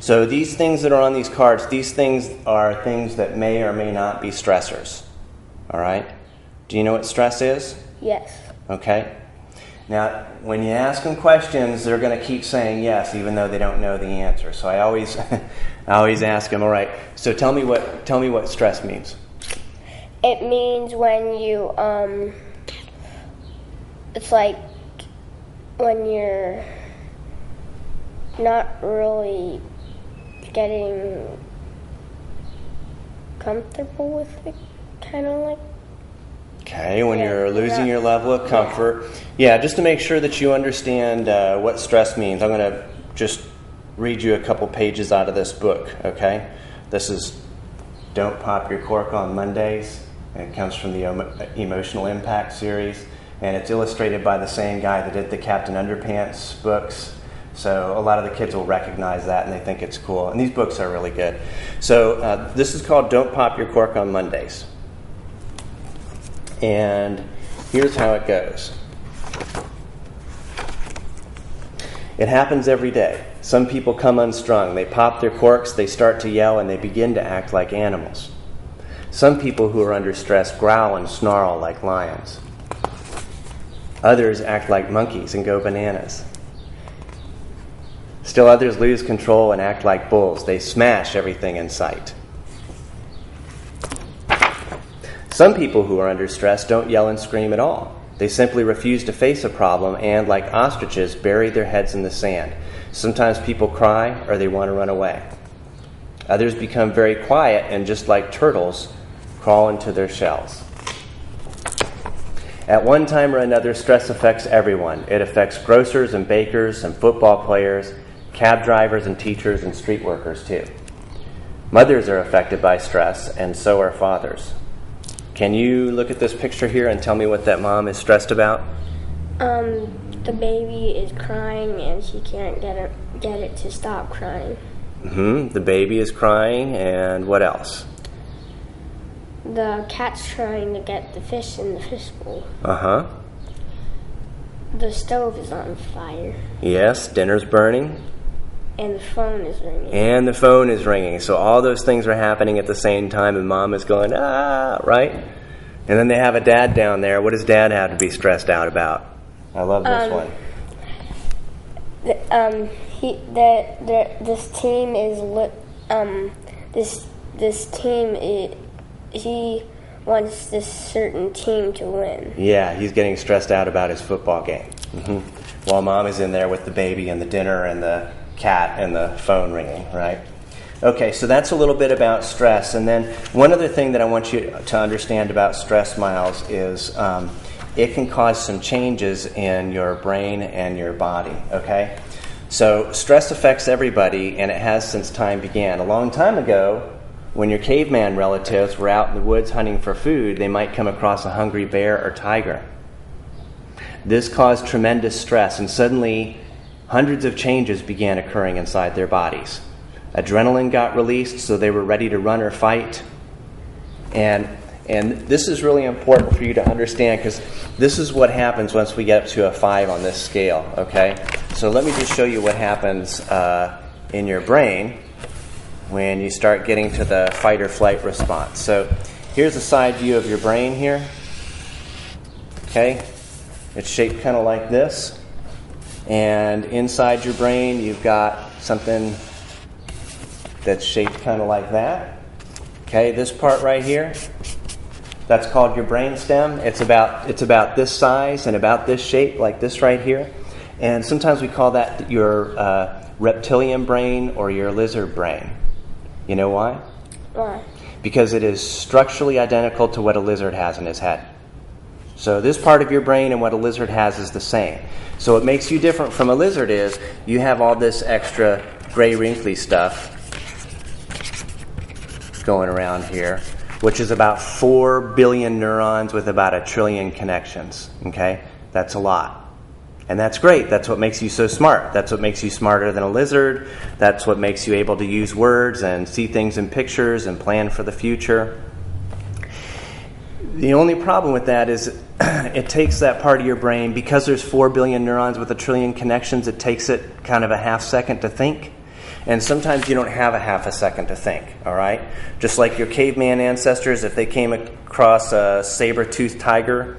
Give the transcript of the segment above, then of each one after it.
So these things that are on these cards, these things are things that may or may not be stressors. All right? Do you know what stress is? Yes. Okay. Now, when you ask them questions, they're going to keep saying yes, even though they don't know the answer. So I always, I always ask them, all right, so tell me what stress means. It means when you, it's like when you're not really getting comfortable with it, kind of like. Okay, when you're losing your level of comfort. Yeah, just to make sure that you understand what stress means, I'm going to just read you a couple pages out of this book, okay? This is Don't Pop Your Cork on Mondays. It comes from the Emotional Impact series, and it's illustrated by the same guy that did the Captain Underpants books. So a lot of the kids will recognize that, and they think it's cool. And these books are really good. So this is called Don't Pop Your Cork on Mondays. And here's how it goes. It happens every day. Some people come unstrung. They pop their corks, they start to yell, and they begin to act like animals. Some people who are under stress growl and snarl like lions. Others act like monkeys and go bananas. Still others lose control and act like bulls. They smash everything in sight. Some people who are under stress don't yell and scream at all. They simply refuse to face a problem and, like ostriches, bury their heads in the sand. Sometimes people cry or they want to run away. Others become very quiet and, just like turtles, crawl into their shells. At one time or another, stress affects everyone. It affects grocers and bakers and football players, cab drivers and teachers and street workers too. Mothers are affected by stress, and so are fathers. Can you look at this picture here and tell me what that mom is stressed about? The baby is crying and she can't get it to stop crying. The baby is crying, and what else? The cat's trying to get the fish in the fish bowl. The stove is on fire. Yes, dinner's burning. And the phone is ringing. And the phone is ringing. So all those things are happening at the same time, and mom is going, ah, right? And then they have a dad down there. What does dad have to be stressed out about? I love this one. He wants this certain team to win. Yeah, he's getting stressed out about his football game. While mom is in there with the baby and the dinner and the cat and the phone ringing, right? Okay, so that's a little bit about stress. And then one other thing that I want you to understand about stress, Miles, is it can cause some changes in your brain and your body, okay? So stress affects everybody, and it has since time began. A long time ago, when your caveman relatives were out in the woods hunting for food, they might come across a hungry bear or tiger. This caused tremendous stress, and suddenly hundreds of changes began occurring inside their bodies. Adrenaline got released, so they were ready to run or fight. And this is really important for you to understand, because this is what happens once we get up to a 5 on this scale, okay? So let me just show you what happens in your brain when you start getting to the fight or flight response. So here's a side view of your brain here. Okay? It's shaped kind of like this. And inside your brain, you've got something that's shaped kind of like that. Okay, this part right here, that's called your brain stem. It's about this size and about this shape, like this right here. And sometimes we call that your reptilian brain or your lizard brain. You know why? Why? Because it is structurally identical to what a lizard has in his head. So this part of your brain and what a lizard has is the same. So what makes you different from a lizard is you have all this extra gray wrinkly stuff going around here, which is about 4 billion neurons with about 1 trillion connections. Okay? That's a lot. And that's great. That's what makes you so smart. That's what makes you smarter than a lizard. That's what makes you able to use words and see things in pictures and plan for the future. The only problem with that is it takes that part of your brain, because there's 4 billion neurons with 1 trillion connections, it takes it kind of a half second to think. And sometimes you don't have a half a second to think, all right? Just like your caveman ancestors, if they came across a saber-toothed tiger,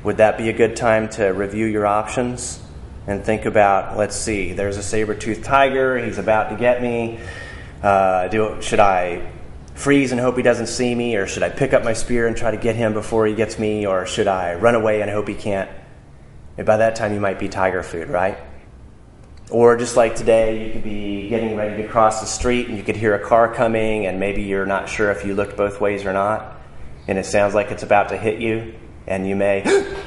would that be a good time to review your options and think about, let's see, there's a saber-toothed tiger, he's about to get me. Should I freeze and hope he doesn't see me, or should I pick up my spear and try to get him before he gets me, or should I run away and hope he can't? And by that time you might be tiger food, right? Or just like today, you could be getting ready to cross the street and you could hear a car coming and maybe you're not sure if you looked both ways or not, and it sounds like it's about to hit you, and you may,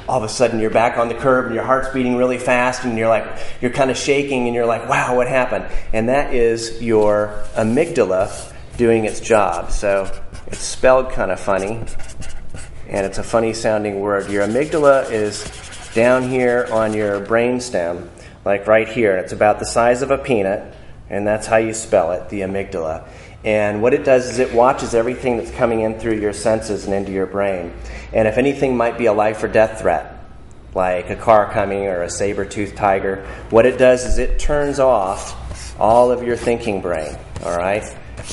all of a sudden you're back on the curb and your heart's beating really fast and you're kind of shaking and you're like, wow, what happened? And that is your amygdala doing its job. So it's spelled kind of funny, and it's a funny sounding word. Your amygdala is down here on your brainstem, like right here. It's about the size of a peanut, and that's how you spell it, the amygdala. And what it does is it watches everything that's coming in through your senses and into your brain. And if anything might be a life or death threat, like a car coming or a saber-toothed tiger, what it does is it turns off all of your thinking brain, all right?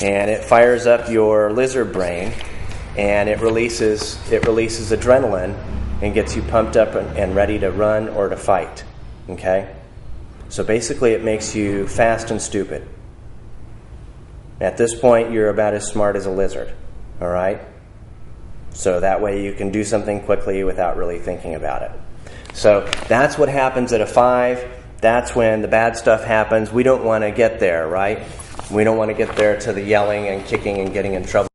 And it fires up your lizard brain, and it releases adrenaline and gets you pumped up and ready to run or to fight, okay? So basically it makes you fast and stupid. At this point, you're about as smart as a lizard, all right? So that way you can do something quickly without really thinking about it. So that's what happens at a 5. That's when the bad stuff happens. We don't want to get there, right? We don't want to get there to the yelling and kicking and getting in trouble.